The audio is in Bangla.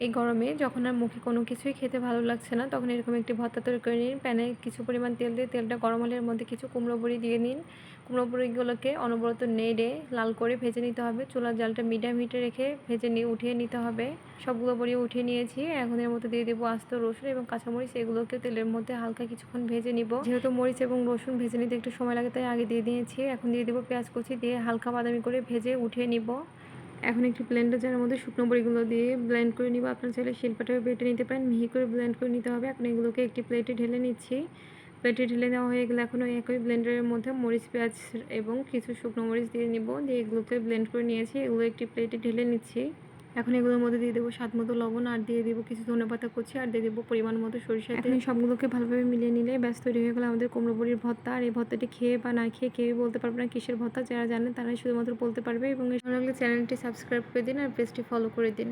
এই গরমে যখন আর মুখে কোনো কিছুই খেতে ভালো লাগছে না, তখন এরকম একটি ভর্তা তৈরি করে নিন। প্যানে কিছু পরিমাণ তেল দিয়ে তেলটা গরম হলে এর মধ্যে কিছু কুমড়ো বড়ি দিয়ে নিন। কুমড়ো বড়িগুলোকে অনবরত নেড়ে লাল করে ভেজে নিতে হবে। চুলার জালটা মিডিয়াম হিটে রেখে ভেজে নিয়ে উঠিয়ে নিতে হবে। সবগুলো বড়ি উঠিয়ে নিয়েছি। এখন এর মধ্যে দিয়ে দেবো আস্ত রসুন এবং কাঁচামরিচ। এগুলোকে তেলের মধ্যে হালকা কিছুক্ষণ ভেজে নিব। যেহেতু মরিচ এবং রসুন ভেজে নিতে একটু সময় লাগে, তাই আগে দিয়ে দিয়েছি। এখন দিয়ে দেবো পেঁয়াজ কুচি, দিয়ে হালকা বাদামি করে ভেজে উঠিয়ে নিব। এখন একটি ব্লেন্ডার জারের মধ্যে শুকনো বড়িগুলো দিয়ে ব্লেন্ড করে নিব। আপনারা চাইলে শিলপাটায় বেটে নিতে পারেন, মিহি করে ব্লেন্ড করে নিতে হবে। এখন এগুলোকে একটি প্লেটে ঢেলে নিচ্ছি। প্লেটে ঢেলে নেওয়া হয়ে গেলে এখন ওই একই ব্লেন্ডারের মধ্যে মরিচ, পেঁয়াজ এবং কিছু শুকনো মরিচ দিয়ে নিব। দিয়ে এগুলোকে ব্লেন্ড করে নিয়েছি। এগুলো একটি প্লেটে ঢেলে নিচ্ছি। এখন এগুলোর মধ্যে দিয়ে দেবো স্বাদ মতো লবণ, আর দিয়ে দেবো কিছু ধনেপাতা কুচি, আর দিয়ে দেবো পরিমাণ মতো সরিষার তেল। এখন সবগুলোকে ভালোভাবে মিলিয়ে নিলে ব্যাস তৈরি হয়ে গেলো আমাদের কুমড়ো বড়ির ভর্তা। আর এই ভর্তাটি খেয়ে বা না খেয়ে কেউই বলতে পারবে না কিসের ভর্তা। যারা জানে তারাই শুধুমাত্র বলতে পারবে। এবং ভালো লাগলে চ্যানেলটি সাবস্ক্রাইব করে দিন আর পেজটি ফলো করে দিন।